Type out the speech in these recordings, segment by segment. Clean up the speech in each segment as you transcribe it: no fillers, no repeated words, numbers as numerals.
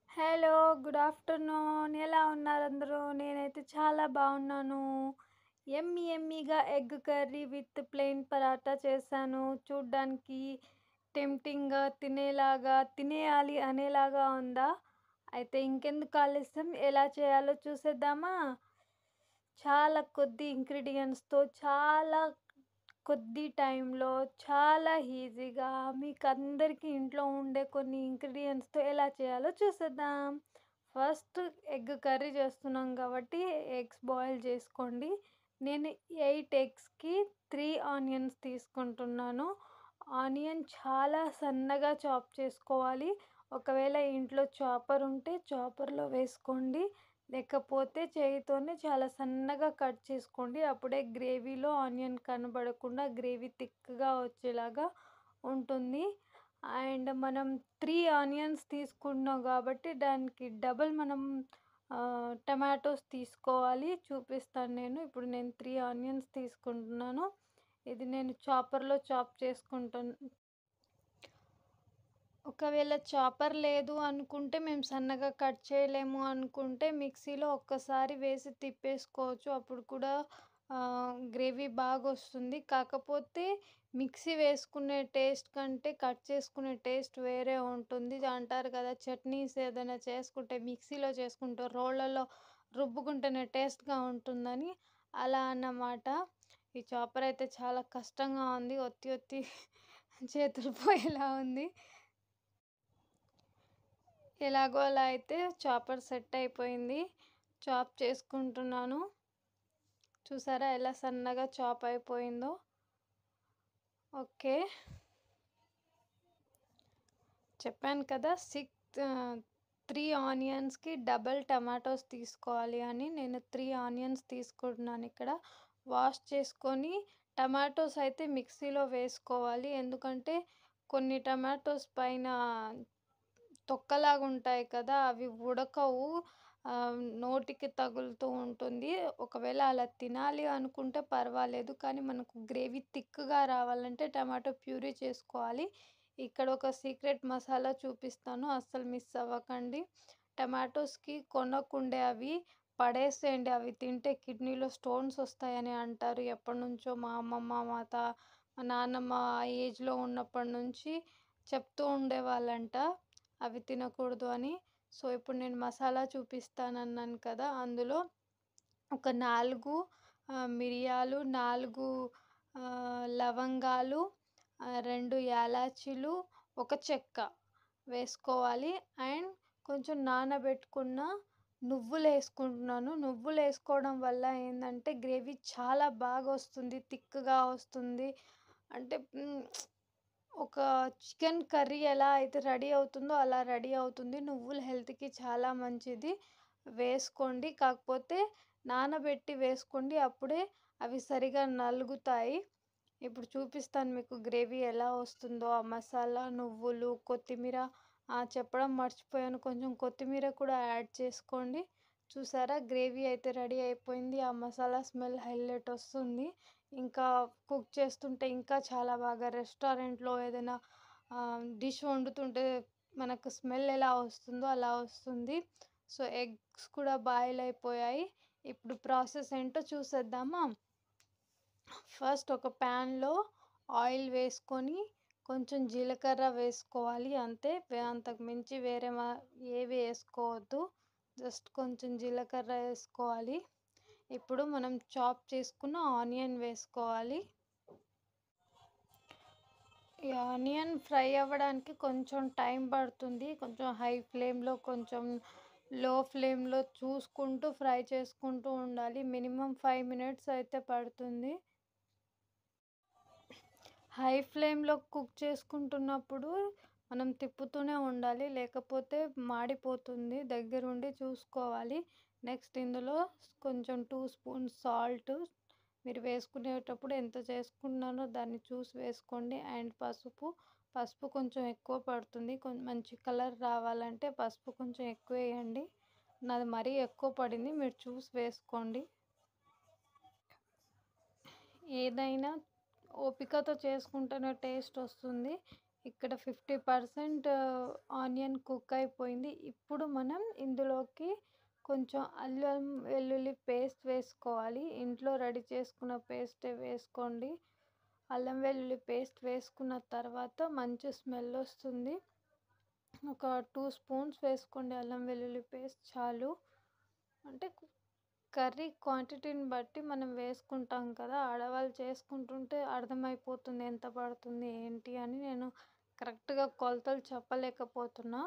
Hello! Good afternoon. ఎలా ఉన్నారు అందరూ? నేనైతే చాలా బాగున్నాను. యమ్మీగా egg curry with plain paratha చేశాను. చూడ్డానికి టెంప్టింగ్‌గా తినేయాలి అనేలాగా ఉందా? అయితే ఇంకెందుకు ఆలస్యం ఎలా చేయాలో చూసేద్దామా? చాలా కొద్ది ఇంగ్రీడియెంట్స్‌తో చాలా కొద్ది టైంలో చాలా ఈజీగా మీకందరికీ ఇంట్లో ఉండే కొన్ని ఇంగ్రీడియెంట్స్‌తో ఎలా చేయాలో చూసేద్దాం. ఫస్ట్ ఎగ్ కర్రీ చేస్తున్నాం కాబట్టి ఎగ్స్ బాయిల్ చేసుకోండి. నేను 8 ఎగ్స్‌కి 3 ఆనియన్స్ తీసుకుంటున్నాను. ఆనియన్ చాలా సన్నగా చాప్ చేసుకోవాలి. ఒకవేళ ఇంట్లో చాపర్ ఉంటే చాపర్‌లో వేసుకోండి. లేకపోతే చేయితోనే చాలా సన్నగా కట్ చేసుకోండి. అప్పుడే గ్రేవీలో ఆనియన్ కనబడకుండా గ్రేవీ థిక్‌గా వచ్చేలాగా ఉంటుంది. అండ్ మనం 3 ఆనియన్స్ తీసుకుంటున్నాం కాబట్టి దానికి డబుల్ మనం టమాటోస్ తీసుకోవాలి. చూపిస్తాను నేను. ఇప్పుడు నేను 3 ఆనియన్స్ తీసుకుంటున్నాను. ఇది నేను చాపర్‌లో చాప్ ఒకవేళ చాపర్ లేదు అనుకుంటే మేము సన్నగా కట్ చేయలేము అనుకుంటే మిక్సీలో ఒక్కసారి వేసి తిప్పేసుకోవచ్చు. అప్పుడు కూడా గ్రేవీ బాగొస్తుంది. కాకపోతే మిక్సీ వేసుకునే టేస్ట్ కంటే కట్ చేసుకునే టేస్ట్ వేరే ఉంటుంది. అంటారు కదా! చట్నీస్ ఏదైనా చేసుకుంటే మిక్సీలో చేసుకుంటే రోళ్ళలో రుబ్బుకుంటేనే టేస్ట్‌గా ఉంటుందని. అలా అన్నమాట. ఈ చాపర్ అయితే చాలా కష్టంగా ఉంది. ఒత్తి ఒత్తి చేతులు పోయేలా ఉంది. ఎలాగో అలా అయితే చాపర్ సెట్ అయిపోయింది. చాప్ చేసుకుంటున్నాను. చూసారా ఎలా సన్నగా చాప్ అయిపోయిందో? ఓకే. చెప్పాను కదా! 3 ఆనియన్స్‌కి డబుల్ టమాటోస్ తీసుకోవాలి అని. నేను 3 ఆనియన్స్ తీసుకుంటున్నాను ఇక్కడ. వాష్ చేసుకొని టమాటోస్ అయితే మిక్సీలో వేసుకోవాలి. ఎందుకంటే కొన్ని టమాటోస్ పైన తొక్కలాగుంటాయి కదా! అవి ఉడకవు. నోటికి తగులుతూ ఉంటుంది. ఒకవేళ అలా తినాలి అనుకుంటే పర్వాలేదు. కానీ మనకు గ్రేవీ థిక్‌గా రావాలంటే టమాటో ప్యూరీ చేసుకోవాలి. ఇక్కడ ఒక సీక్రెట్ మసాలా చూపిస్తాను. అస్సలు మిస్ అవ్వకండి. టమాటోస్‌కి కొనకుండే అవి పడేసేయండి. అవి తింటే కిడ్నీలో స్టోన్స్ వస్తాయని అంటారు. ఎప్పటినుంచో మా అమ్మమ్మ, మా నాన్నమ్మ ఆ ఏజ్‌లో ఉన్నప్పటి నుంచి చెప్తూ ఉండేవాళ్ళంట. అవి తినకూడదు అని. సో, ఇప్పుడు నేను మసాలా చూపిస్తానన్నాను కదా! అందులో ఒక 4 మిరియాలు, 4 లవంగాలు, 2 యాలచీలు, ఒక చెక్క వేసుకోవాలి. అండ్ కొంచెం నానబెట్టుకున్న నువ్వులేసుకుంటున్నాను. నువ్వులేసుకోవడం వల్ల ఏందంటే గ్రేవీ చాలా బాగొస్తుంది. థిక్‌గా వస్తుంది. అంటే ఒక చికెన్ కర్రీ ఎలా అయితే రెడీ అవుతుందో అలా రెడీ అవుతుంది. నువ్వులు హెల్త్‌కి చాలా మంచిది. వేసుకోండి. కాకపోతే నానబెట్టి వేసుకోండి. అప్పుడే అవి సరిగా నలుగుతాయి. ఇప్పుడు చూపిస్తాను మీకు గ్రేవీ ఎలా వస్తుందో. ఆ మసాలా, నువ్వులు, కొత్తిమీర చెప్పడం మర్చిపోయాను. కొంచెం కొత్తిమీర కూడా యాడ్ చేసుకోండి. చూసారా గ్రేవీ అయితే రెడీ అయిపోయింది. ఆ మసాలా స్మెల్ హైలైట్ వస్తుంది. ఇంకా కుక్ చేస్తుంటే ఇంకా చాలా బాగా రెస్టారెంట్‌లో ఏదైనా డిష్ వండుతుంటే మనకు స్మెల్ ఎలా వస్తుందో అలా వస్తుంది. సో, ఎగ్స్ కూడా బాయిల్ అయిపోయాయి. ఇప్పుడు ప్రాసెస్ ఏంటో చూసేద్దామా? ఫస్ట్ ఒక ప్యాన్‌లో ఆయిల్ వేసుకొని కొంచెం జీలకర్ర వేసుకోవాలి అంతే. అంతకు మించి వేరే ఏవి ఏసుకోవద్దు. జస్ట్ కొంచెం జీలకర్ర ఏసుకోవాలి. ఇప్పుడు మనం చాప్ చేసుకున్న ఆనియన్ వేసుకోవాలి. ఈ ఆనియన్ ఫ్రై అవ్వడానికి కొంచెం టైం పడుతుంది. కొంచెం హై ఫ్లేమ్‌లో, కొంచెం లో ఫ్లేమ్‌లో చూసుకుంటూ ఫ్రై చేసుకుంటూ ఉండాలి. మినిమమ్ 5 మినిట్స్ అయితే పడుతుంది. హై ఫ్లేమ్‌లో కుక్ చేసుకుంటున్నప్పుడు మనం తిప్పుతూనే ఉండాలి. లేకపోతే మాడిపోతుంది. దగ్గరుండి చూసుకోవాలి. నెక్స్ట్ ఇందులో కొంచెం 2 స్పూన్స్ సాల్ట్ మీరు వేసుకునేటప్పుడు ఎంత చేసుకున్నానో దాన్ని చూసి వేసుకోండి. అండ్ పసుపు కొంచెం ఎక్కువ పడుతుంది. మంచి కలర్ రావాలంటే పసుపు కొంచెం ఎక్కువేయండి. నాది మరీ ఎక్కువ పడింది. మీరు చూసి వేసుకోండి. ఏదైనా ఓపికతో చేసుకుంటేనే టేస్ట్ వస్తుంది. ఇక్కడ 50% ఆనియన్ కుక్ అయిపోయింది. ఇప్పుడు మనం ఇందులోకి కొంచెం అల్లం వెల్లుల్లి పేస్ట్ వేసుకోవాలి. ఇంట్లో రెడీ చేసుకున్న పేస్టే వేసుకోండి. అల్లం వెల్లుల్లి పేస్ట్ వేసుకున్న తర్వాత మంచి స్మెల్ వస్తుంది. ఒక 2 స్పూన్స్ వేసుకోండి అల్లం వెల్లుల్లి పేస్ట్ చాలు. అంటే కర్రీ క్వాంటిటీని బట్టి మనం వేసుకుంటాం కదా, ఆడవాళ్ళు చేసుకుంటుంటే అర్థమైపోతుంది ఎంత పడుతుంది ఏంటి అని. నేను కరెక్ట్గా కొలతలు చెప్పలేకపోతున్నా,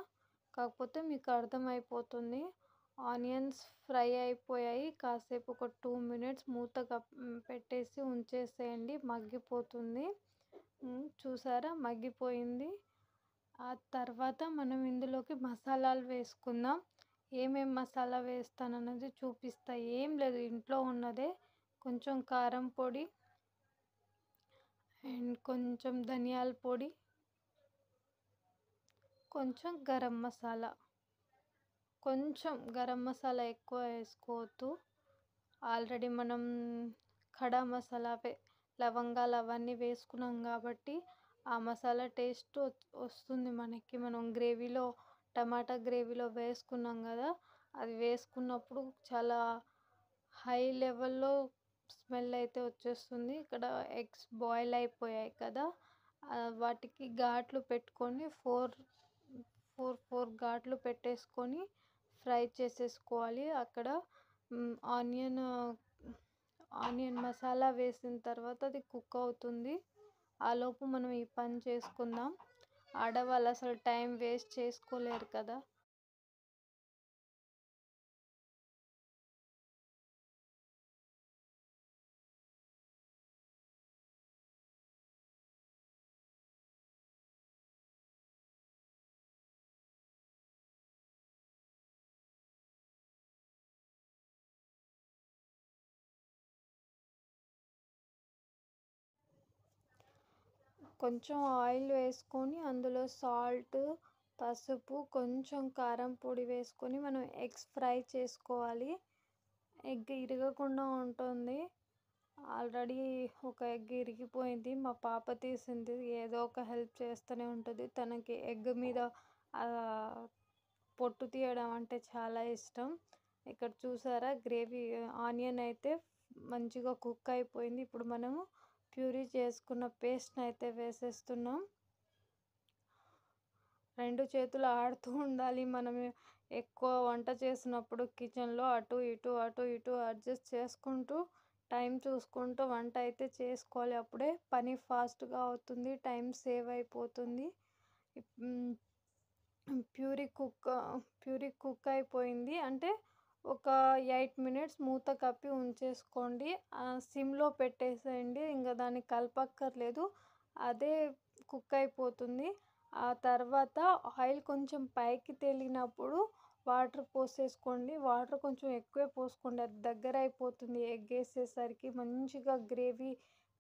కాకపోతే మీకు అర్థమైపోతుంది. ఆనియన్స్ ఫ్రై అయిపోయాయి. కాసేపు ఒక 2 మినిట్స్ మూత పెట్టేసి ఉంచేసేయండి, మగ్గిపోతుంది. చూసారా మగ్గిపోయింది. ఆ తర్వాత మనం ఇందులోకి మసాలాలు వేసుకుందాం. ఏమేం మసాలా వేస్తానన్నది చూపిస్తా. ఏం లేదు, ఇంట్లో ఉన్నదే. కొంచెం కారం పొడి అండ్ కొంచెం ధనియాల పొడి, కొంచెం గరం మసాలా. కొంచెం గరం మసాలా ఎక్కువ వేసుకోవద్దు. ఆల్రెడీ మనం ఖడా మసాలా లవంగాలు అవన్నీ వేసుకున్నాం కాబట్టి ఆ మసాలా టేస్ట్ వస్తుంది మనకి. మనం గ్రేవీలో టమాటా గ్రేవీలో వేసుకున్నాం కదా, అది వేసుకున్నప్పుడు చాలా హై లెవెల్లో స్మెల్ అయితే వచ్చేస్తుంది. ఇక్కడ ఎగ్స్ బాయిల్ అయిపోయాయి కదా, వాటికి ఘాట్లు పెట్టుకొని ఫోర్ ఘాట్లు పెట్టేసుకొని ఫ్రై చేసేసుకోవాలి. అక్కడ ఆనియన్ మసాలా వేసిన తర్వాత అది కుక్ అవుతుంది. ఆలోపు మనం ఈ పని చేసుకుందాం. ఆడవాళ్ళు అసలు టైం వేస్ట్ చేసుకోలేరు కదా. కొంచెం ఆయిల్ వేసుకొని అందులో సాల్ట్, పసుపు, కొంచెం కారం పొడి వేసుకొని మనం ఎగ్స్ ఫ్రై చేసుకోవాలి. ఎగ్ ఇరగకుండా ఉంటుంది. ఆల్రెడీ ఒక ఎగ్ ఇరిగిపోయింది. మా పాప తీసింది. ఏదో ఒక హెల్ప్ చేస్తూనే ఉంటుంది. తనకి ఎగ్ మీద పొట్టు తీయడం అంటే చాలా ఇష్టం. ఇక్కడ చూసారా గ్రేవీ ఆనియన్ అయితే మంచిగా కుక్ అయిపోయింది. ఇప్పుడు మనము ప్యూరీ చేసుకున్న పేస్ట్ని అయితే వేసేస్తున్నాం. 2 చేతులు ఆడుతూ ఉండాలి. మనం ఎక్కువ వంట చేసినప్పుడు కిచెన్లో అటు ఇటు అడ్జస్ట్ చేసుకుంటూ టైం చూసుకుంటూ వంట అయితే చేసుకోవాలి. అప్పుడే పని ఫాస్ట్గా అవుతుంది, టైం సేవ్ అయిపోతుంది. ప్యూరీ కుక్ అయిపోయింది అంటే ఒక 8 మినిట్స్ మూత కప్పి ఉంచేసుకోండి. సిమ్లో పెట్టేసేయండి, ఇంకా దాన్ని కలపక్కర్లేదు, అదే కుక్ అయిపోతుంది. ఆ తర్వాత ఆయిల్ కొంచెం పైకి తేలినప్పుడు వాటర్ పోసేసుకోండి. వాటర్ కొంచెం ఎక్కువే పోసుకోండి, అది దగ్గర అయిపోతుంది. ఎగ్ వేసేసరికి మంచిగా గ్రేవీ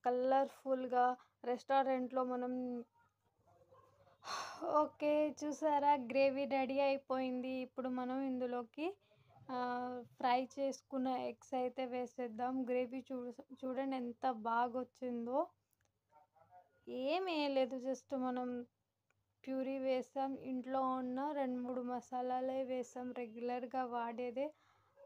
కలర్ఫుల్గా రెస్టారెంట్లో మనం. ఓకే, చూసారా గ్రేవీ రెడీ అయిపోయింది. ఇప్పుడు మనం ఇందులోకి ఫ్రై చేసుకున్న ఎగ్స్ అయితే వేసేద్దాం. గ్రేవీ చూడండి ఎంత బాగా వచ్చిందో. ఏమీ లేదు, జస్ట్ మనం ప్యూరీ వేసాం, ఇంట్లో ఉన్న 2-3 మసాలాలే వేసాం, రెగ్యులర్గా వాడేదే.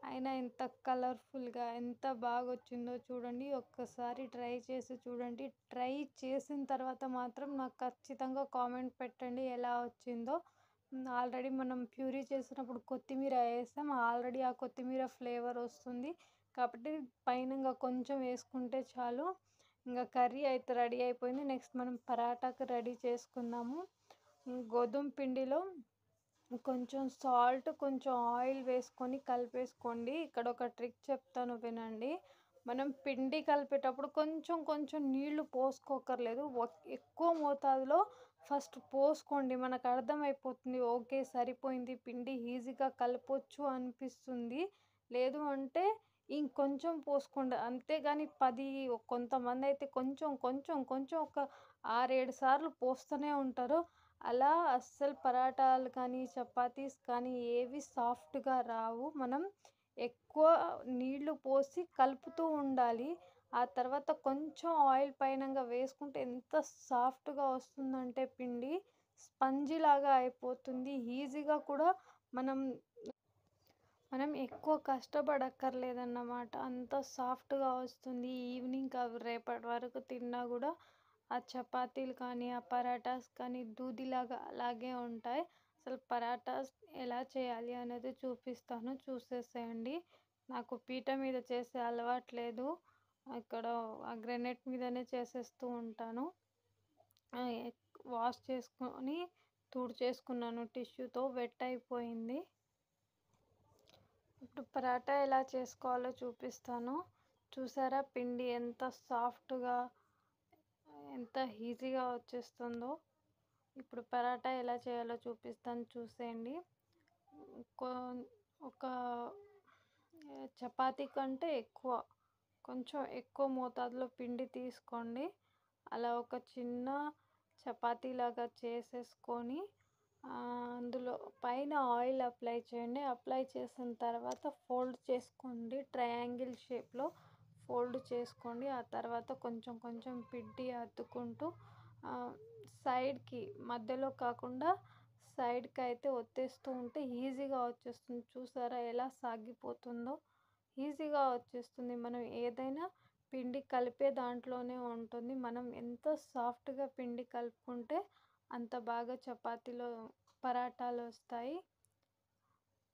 అయినా ఎంత కలర్ఫుల్గా ఎంత బాగా వచ్చిందో చూడండి. ఒక్కసారి ట్రై చేసి చూడండి. ట్రై చేసిన తర్వాత మాత్రం నాకు ఖచ్చితంగా కామెంట్ పెట్టండి ఎలా వచ్చిందో. ఆల్రెడీ మనం ప్యూరీ చేసినప్పుడు కొత్తిమీర వేసాం, ఆల్రెడీ ఆ కొత్తిమీర ఫ్లేవర్ వస్తుంది కాబట్టి పైన ఇంకా కొంచెం వేసుకుంటే చాలు. ఇంకా కర్రీ అయితే రెడీ అయిపోయింది. నెక్స్ట్ మనం పరాటాకు రెడీ చేసుకుందాము. గోధుమ పిండిలో కొంచెం సాల్ట్, కొంచెం ఆయిల్ వేసుకొని కలిపేసుకోండి. ఇక్కడ ఒక ట్రిక్ చెప్తాను వినండి. మనం పిండి కలిపేటప్పుడు కొంచెం నీళ్లు పోసుకోకర్లేదు, ఎక్కువ మోతాదులో ఫస్ట్ పోసుకోండి. మనకు అర్థమైపోతుంది, ఓకే సరిపోయింది, పిండి ఈజీగా కలపొచ్చు అనిపిస్తుంది. లేదు అంటే ఇంకొంచెం పోసుకోండి, అంతేగాని కొంతమంది అయితే కొంచెం ఒక 6-7 సార్లు పోస్తూనే ఉంటారు. అలా అస్సలు పరాటాలు కానీ చపాతీస్ కానీ ఏవి సాఫ్ట్గా రావు. మనం ఎక్కువ నీళ్లు పోసి కలుపుతూ ఉండాలి. ఆ తర్వాత కొంచెం ఆయిల్ పైనంగా వేసుకుంటే ఎంత సాఫ్ట్‌గా వస్తుందంటే పిండి స్పంజిలాగా అయిపోతుంది. ఈజీగా కూడా మనం మనం ఎక్కువ కష్టపడక్కర్లేదన్నమాట. అంత సాఫ్ట్‌గా వస్తుంది. ఈవినింగ్ అవి రేపటి వరకు తిన్నా గూడా ఆ చపాతీలు కానీ, ఆ పరాటాస్ కానీ దూదిలాగా అలాగే ఉంటాయి. అసలు పరాటాస్ ఎలా చేయాలి అనేది చూపిస్తాను. చూసేసేయండి. నాకు పీట మీద చేసే అలవాటు లేదు. ఇక్కడ ఆ గ్రానైట్ మీదనే చేసేస్తూ ఉంటాను. వాష్ చేసుకొని తుడిచేసుకున్నాను టిష్యూతో. వెట్ అయిపోయింది. ఇప్పుడు పరాటా ఎలా చేసుకోవాలో చూపిస్తాను. చూసారా పిండి ఎంత సాఫ్ట్‌గా, ఎంత ఈజీగా వచ్చేస్తుందో. ఇప్పుడు పరాటా ఎలా చేయాలో చూపిస్తాను చూసేయండి. కొ ఒక చపాతీ కంటే ఎక్కువ, కొంచెం ఎక్కువ మోతాదులో పిండి తీసుకోండి. అలా ఒక చిన్న చపాతీలాగా చేసేసుకొని అందులో పైన ఆయిల్ అప్లై చేయండి. అప్లై చేసిన తర్వాత ఫోల్డ్ చేసుకోండి. ట్రయాంగిల్ షేప్‌లో ఫోల్డ్ చేసుకోండి. ఆ తర్వాత కొంచెం కొంచెం పిండి అద్దుకుంటూ సైడ్‌కి, మధ్యలో కాకుండా సైడ్‌కి అయితే ఒత్తేస్తూ ఉంటే ఈజీగా వచ్చేస్తుంది. చూసారా ఎలా సాగిపోతుందో? ఈజీగా వచ్చేస్తుంది. మనం ఏదైనా పిండి కలిపే దాంట్లోనే ఉంటుంది. మనం ఎంత సాఫ్ట్‌గా పిండి కలుపుకుంటే అంత బాగా చపాతీలో పరాటాలు వస్తాయి.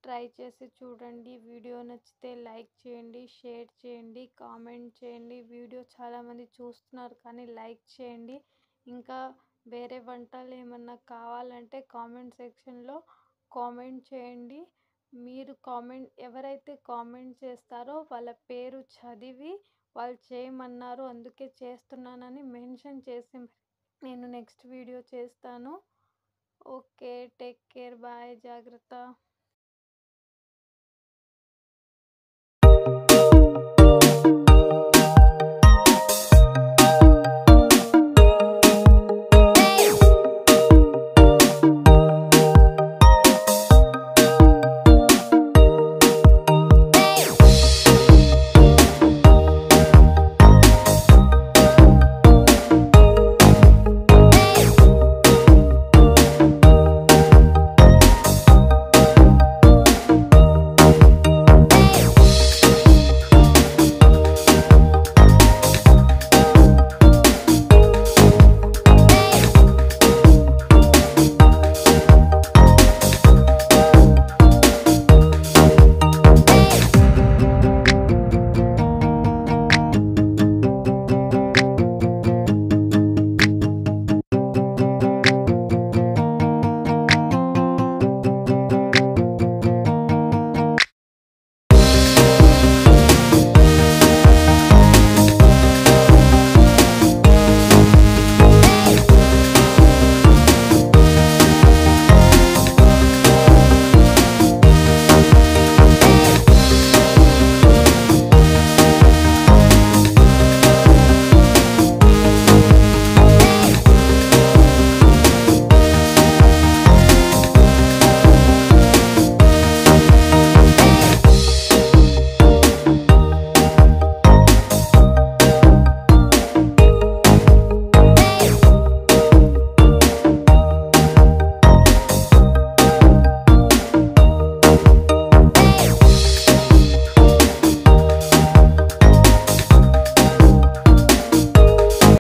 ట్రై చేసి చూడండి. వీడియో నచ్చితే లైక్ చేయండి, షేర్ చేయండి, కామెంట్ చేయండి. వీడియో చాలామంది చూస్తున్నారు కానీ లైక్ చేయండి. ఇంకా వేరే వంటలు ఏమన్నా కావాలంటే కామెంట్ సెక్షన్‌లో కామెంట్ చేయండి. మీరు ఎవరైతే కామెంట్ చేస్తారో వాళ్ళ పేరు చదివి వాళ్ళు చేయమన్నారు అందుకే చేస్తున్నానని మెన్షన్ చేసి నేను నెక్స్ట్ వీడియో చేస్తాను. ఓకే. Take care. బాయ్. జాగ్రత్త.